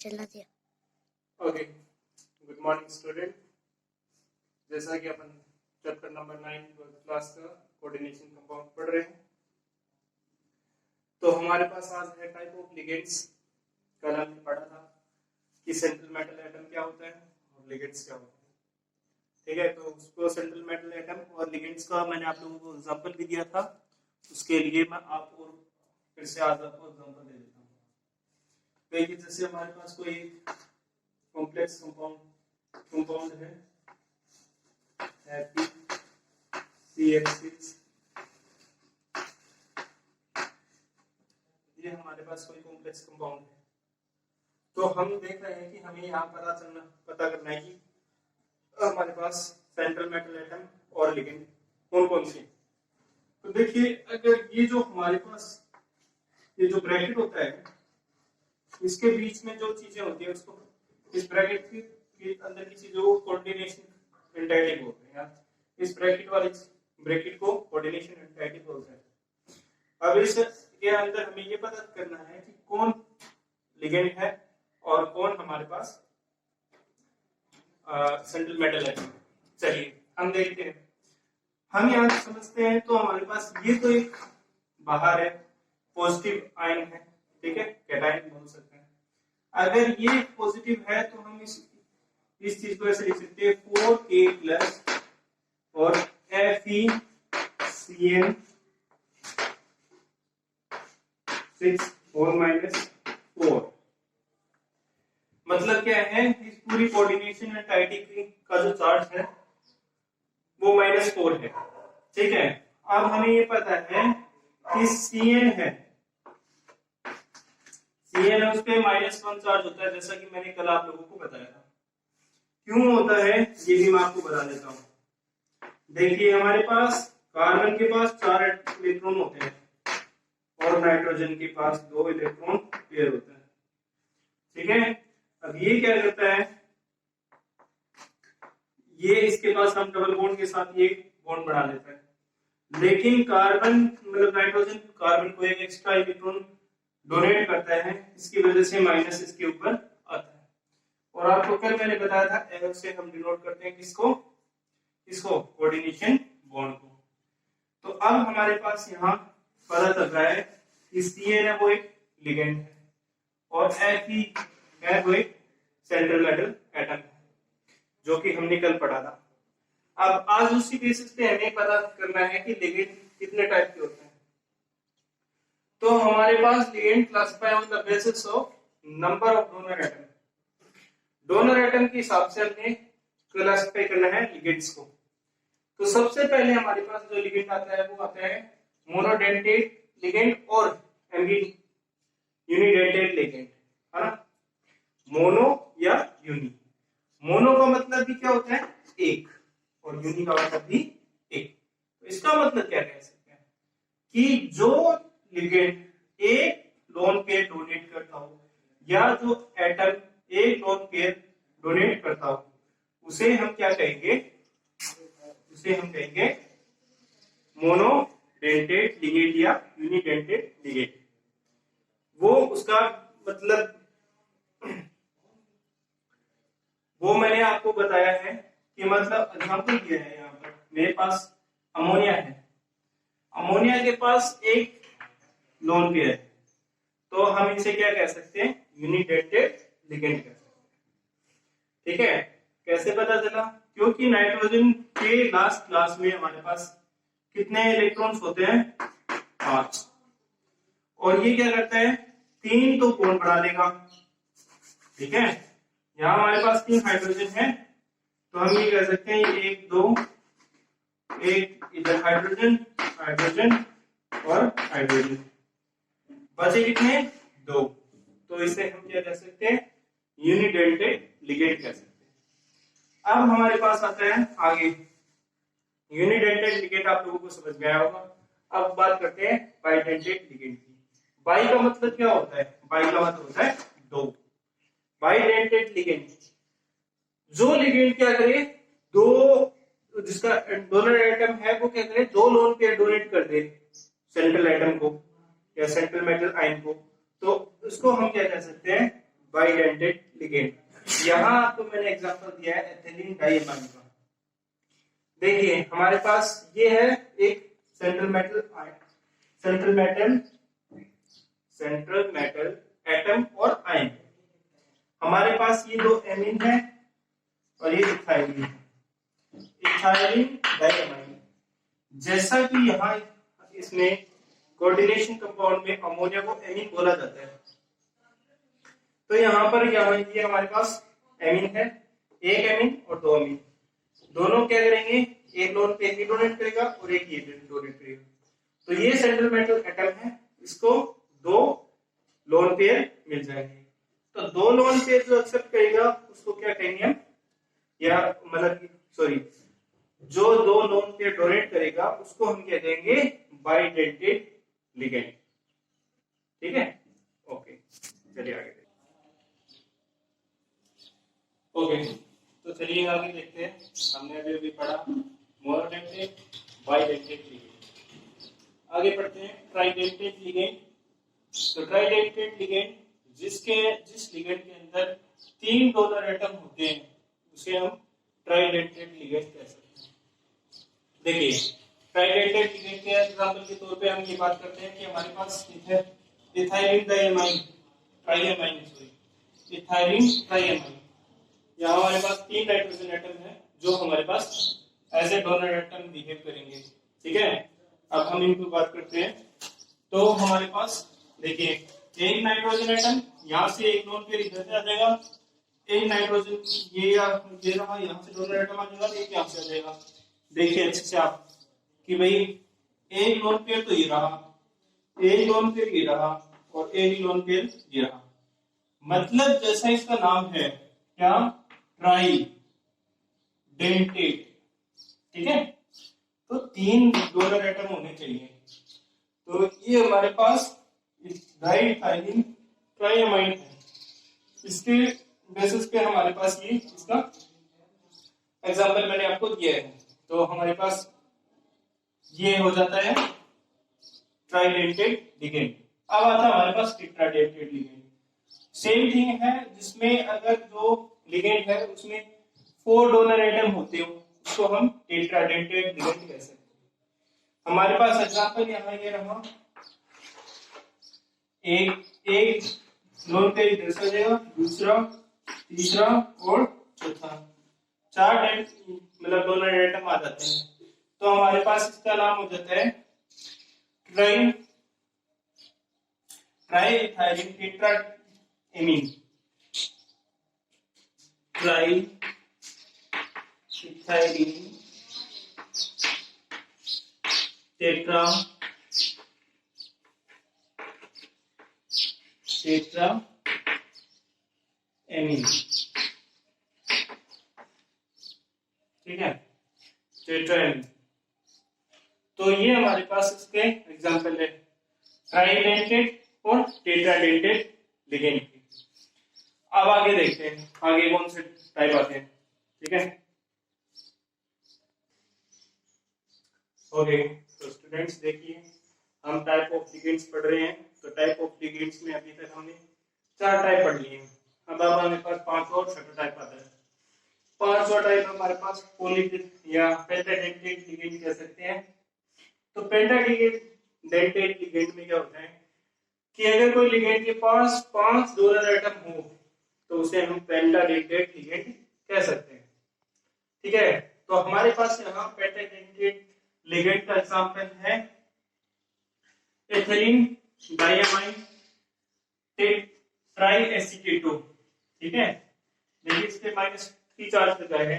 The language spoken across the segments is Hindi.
चला दिया। Okay, good morning student. जैसा कि अपन चैप्टर नंबर 9 क्लास का कोऑर्डिनेशन कंपाउंड पढ़ रहे हैं, तो हमारे पास आज है टाइप ऑफ लिगेंड्स। कल हमने पढ़ा था कि सेंट्रल मेटल एटम क्या होता है और लिगेंड्स क्या होते हैं। ठीक है, तो उसको सेंट्रल मेटल एटम और लिगेंड्स का मैंने आप लोगों को एग्जांपल भी दिया था। उसके लिए मैं आपको फिर से आज आपको एग्जांपल दे देता हूँ। देखिए, जैसे हमारे पास कोई कॉम्प्लेक्स कंपाउंड है CH6। ये हमारे पास कोई कॉम्प्लेक्स कंपाउंड है, तो हम देख रहे हैं कि हमें यहाँ पता करना है कि हमारे पास सेंट्रल मेटल एटम और लिगेंड कौन कौन से। तो देखिए, अगर ये जो हमारे पास ये जो ब्रैकेट होता है, इसके बीच में जो चीजें होती है उसको इस ब्रैकेट के अंदर की चीजों कोऑर्डिनेशन एंटाइटी बोलते हैं। इस ब्रैकेट वाले ब्रैकेट को कोऑर्डिनेशन एंटाइटी बोलते हैं। अब इसके अंदर हमें ये पता करना है कि कौन लिगेंड है और कौन हमारे पास सेंट्रल मेटल है। चलिए हम देखते हैं। हम यहाँ समझते हैं तो हमारे पास ये तो एक बाहर है, पॉजिटिव आयन है, ठीक है, कैटायन बोल सकते हैं। अगर ये पॉजिटिव है तो हम इस चीज को ऐसे लिख सकते हैं 4K प्लस और FeCN 6 और -4। मतलब क्या है, इस पूरी कोऑर्डिनेशन एंटाइटी का जो चार्ज है वो -4 है। ठीक है, अब हमें ये पता है कि Cn है, Cn है, उस पे -1 चार्ज होता है, जैसा कि मैंने कल आप लोगों को बताया था। क्यों होता है ये भी मैं आपको बता देता हूँ। देखिए, हमारे पास कार्बन के पास 4 इलेक्ट्रॉन होते हैं और नाइट्रोजन के पास 2 इलेक्ट्रॉन पेयर होते हैं। ठीक है, अब ये क्या करता है, ये इसके पास हम डबल बॉन्ड के साथ ये बॉन्ड बढ़ा लेता है, लेकिन कार्बन मतलब नाइट्रोजन कार्बन को एक एक्स्ट्रा इलेक्ट्रॉन डोनेट करता है, इसकी वजह से माइनस इसके ऊपर आता है। और आपको कल मैंने बताया था एरो से हम डिनोट करते हैं किसको कोऑर्डिनेशन बॉन्ड को। तो अब हमारे पास यहाँ पता चल रहा है कि Cn है वो एक लिगेंड है और Fe है वो एक सेंट्रल मेटल एटम है, जो कि हमने कल पढ़ा था। अब आज उसी बेसिस पे हमें पता करना है कि लिगेंड कितने टाइप के होते हैं। तो हमारे पास ligand classify on the basis of number of donor atom. Donor atom के हिसाब से हमें क्लासिफाई करना है लिगेंड्स को। तो सबसे पहले हमारे पास जो लिगेंड आता है वो आता है मोनोडेंटेट लिगेंड और यूनिडेंटेट लिगेंड, है ना। मोनो या यूनि। मोनो का मतलब भी क्या होता है, एक, और यूनि का मतलब भी एक। तो इसका मतलब क्या कह सकते हैं कि जो लिगेंड एक लोन पेयर डोनेट करता हो या जो एटम एक लोन पेयर डोनेट करता हो, उसे हम क्या कहेंगे, उसे हम कहेंगे मोनोडेंटेट लिगेंड या यूनिडेंटेट लिगेंड। वो उसका मतलब वो मैंने आपको बताया है कि मतलब एग्जांपल दिया है। यहाँ पर मेरे पास अमोनिया है, अमोनिया के पास एक लोन पेयर है, तो हम इसे क्या कह सकते हैं, यूनिडेंटेट लिगेंड कह सकते हैं। ठीक है, कैसे पता चला, क्योंकि नाइट्रोजन के लास्ट क्लास में हमारे पास कितने इलेक्ट्रॉन्स होते हैं, 5, और ये क्या करता है, 3 तो बॉन्ड बढ़ा देगा। ठीक है, यहाँ हमारे पास 3 हाइड्रोजन है, तो हम ये कह सकते हैं 1 2, एक इधर हाइड्रोजन हाइड्रोजन और हाइड्रोजन, बचे कितने, 2। तो इसे हम क्या कह सकते हैं, यूनिडेंटेट लिगेंड कह सकते हैं। अब हमारे पास आता है आगे यूनिडेंटेट लिगेंड, आप लोगों को समझ में आया होगा। अब बात करते हैं बाइडेंटेट लिगेंड की। बाई का मतलब क्या होता है, बाई का मतलब होता है 2। बाइडेंटेट लिगेंड, जो लिगेंड क्या करे, दो, जिसका डोनर एटम है वो क्या करे, 2 लोन पेयर डोनेट कर दे सेंट्रल एटम को या सेंट्रल मेटल आयन को, तो उसको हम क्या कह सकते हैं, बाइडेंटेड लिगेंड। यहाँ आपको मैंने एग्जांपल दिया है एथिलीन डाइमाइन का। देखिए हमारे पास ये है एक सेंट्रल मेटल एटम और आयन। हमारे पास ये दो एमीन है और ये इथाइलिन डाइमाइन। जैसा कि यहाँ इसमें कोऑर्डिनेशन कंपाउंड में अमोनिया को एमीन बोला जाता है, तो यहाँ पर ये हमारे पास एमीन है, एक एमीन और दो एमीन। दोनों क्या करेंगे, एक लोन पेयर भी डोनेट करेगा और एक ये डोनेट करेगा। तो ये सेंट्रल मेटल एटम है, इसको दो लोन पेयर मिल जाएंगे। तो दो लोन पेयर जो एक्सेप्ट करेगा उसको क्या कहेंगे हम, या मतलब सॉरी, जो दो लोन पेयर डोनेट करेगा उसको हम क्या कहेंगे, बाइडेंटेड लिगेंड। ठीक है, ओके चलिए आगे देखते हैं। ओके तो चलिए आगे देखते हैं। हमने अभी पढ़ा मोनोडेंटेड, बाइडेंटेड लिगेंड। आगे पढ़ते हैं ट्राइडेंटेड लिगेंड। तो ट्राइडेंटेड लिगेंड जिस लिगेंड के अंदर 3 डोनर एटम होते हैं उसे हम ट्राइडेंटेड लिगेंड कह सकते हैं। देखिए ट्राइडेंटेड लिगेंड के एग्जांपल के तौर पे हम ये बात करते हैं कि हमारे पास इथाइलिन ट्राइएमाइन, यहाँ हमारे पास 3 नाइट्रोजन एटम है जो हमारे पास as a donor atom behave करेंगे। ठीक है, अब हम इनको बात करते हैं। तो हमारे पास देखिए एक नाइट्रोजन एटम, यहाँ से एक लोन पेयर इधर से आ जाएगा, एक नाइट्रोजन ये रहा, यहाँ से डोनर एटम आ जाएगा, एक यहाँ से आ जाएगा। देखिए अच्छे से आप कि भाई एक लोन पेयर तो ये रहा, एक लोन पेयर ये रहा और एक लोन पेयर ये रहा। मतलब जैसा इसका नाम है क्या, ट्राइडेंटेड। ठीक है, तो 3 डोनर एटम होने चाहिए। तो ये हमारे पास डाइइथाइलिन ट्राइएमाइन है, इसके बेसिस पे हमारे पास ये इसका एग्जांपल मैंने आपको दिया है। तो हमारे पास ये हो जाता है ट्राइडेंटेड लिगेंड। अब आता है हमारे पास टेट्राडेंटेड लिगेंड। सेम थिंग है, जिसमें अगर जो लिगेंड है उसमें 4 डोनर एटम होते हो उसको हम टेट्राडेंटेड लिगेंड कह सकते हैं। हमारे पास एग्जांपल यहाँ ये रहा, एक लोन पेयर इधर से जाएगा, दूसरा, तीसरा और चौथा, 4 मतलब डोनर एटम आ जाते हैं। तो हमारे पास इसका नाम हो जाता है ट्राइइथाइलिन टेट्राएमीन, ट्राइइथाइलिन टेट्राएमीन। ठीक है, टेट्राएमीन। तो ये हमारे पास इसके एग्जांपल है ट्राइडेंटेड और टेट्राडेंटेड लिगेंड की। अब आगे देखते हैं आगे कौन से टाइप आते हैं। ठीक है, ओके तो स्टूडेंट्स देखिए हम टाइप ऑफ लिगेंड्स पढ़ रहे हैं। तो टाइप ऑफ लिगेंड्स में अभी तक हमने 4 टाइप पढ़ लिए हैं। अब हमारे पास 5 और छठा टाइप आता है। 5वां टाइप हमारे पास पॉलीडेंटेड या पेंटाडेंटेड लिगेंड कह सकते हैं। तो पेंटाडेंटेड लिगेंड में क्या होता है कि अगर कोई लिगेंड के पास 5 डोनर एटम हो तो उसे हम पेंटाडेंटेड लिगेंड कह सकते हैं। ठीक है, तो हमारे पास यहाँ पेंटाडेंटेड लिगेंड का एग्जांपल है एथिलीन डाइएमाइन ट्राइएसीटेटो। ठीक है, देखिए इस पे -3 चार्ज लगा है,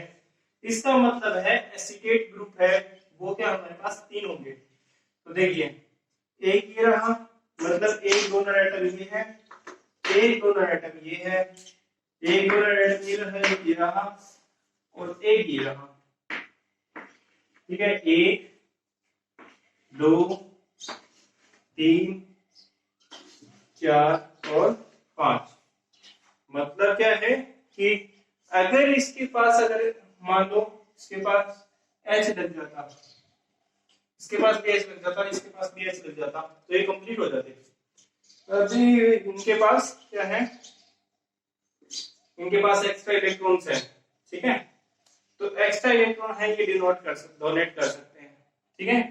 इसका मतलब है एसीटेट ग्रुप है वो क्या हमारे पास 3 होंगे। तो देखिए एक ये रहा, मतलब एक डोनर एटम ये है, एक डोनर एटम ये है, एक डोनर एटम ये रहा, एक ये रहा और एक ये रहा। ठीक है, 1 2 3 4 और 5। मतलब क्या है कि अगर इसके पास अगर मान लो इसके पास H लग जाता, इसके पास भी H लग जाता, इसके पास भी H लग जाता तो ये कंप्लीट हो जाते। अभी इनके पास क्या है इनके पास एक्स्ट्रा इलेक्ट्रॉन्स है, ठीक है, तो एक्स्ट्रा इलेक्ट्रॉन है ये डोनेट कर सकते हैं, ठीक है।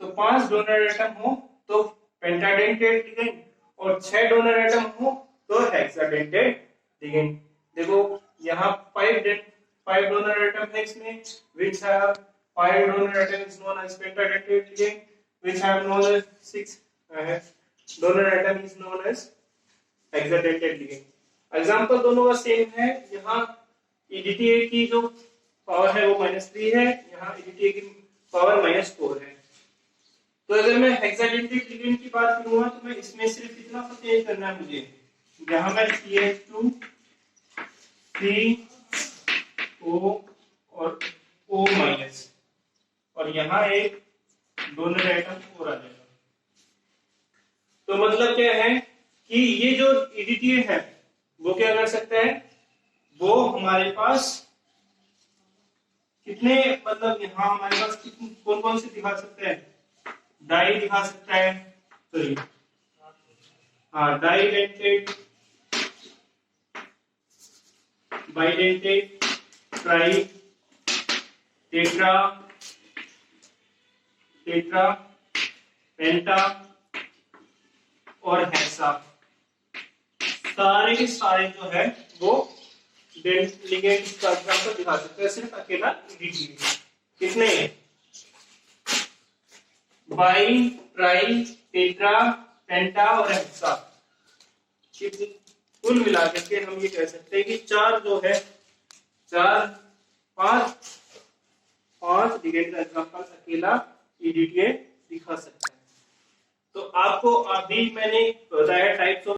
तो 5 डोनर एटम हो तो पेंटाडेंटेट लिगेंड, और 6 डोनर एटम हो तो हेक्साडेंटेट लिगेंड। देखो यहाँ 5 डोनर एटम है इसमें, which have 5 donor atom is known as pentadentate ligand, which have known as 6 donor atom is known as hexadentate ligand। Example दोनों का सेम है। यहाँ EDTA की जो पावर है वो -3 है, यहाँ EDTA की पावर -4 है। तो अगर मैं हेक्साडेंटेट लिगेंड की बात करूंगा तो मैं इसमें सिर्फ इतना सा चेंज करना है मुझे, यहाँ मैं CH2 3O और O- और यहाँ एक डोनर एटम और आ जाएगा। तो मतलब क्या है कि ये जो EDTA है वो क्या कर सकता है, वो हमारे पास कितने, मतलब यहाँ हमारे पास कौन कौन से दिखा सकते हैं, डाई दिखा सकता है, सॉरी हाँ डाइडेंटेट, बाइडेंटेट, ट्राई, टेट्रा, पेंटा और हेक्सा, सारे के सारे जो है वो लिगेंड का एग्जांपल दिखा सकते हैं। सिर्फ अकेला EDTA कितने, बाई, ट्राई, टेट्रा, पेंटा और हेक्सा, कुल मिला करके हम ये कह सकते हैं कि 4 जो है 5 लिगेंड का एग्जांपल अकेला EDTA दिखा सकता है। तो आपको अभी मैंने बताया टाइप्स ऑफ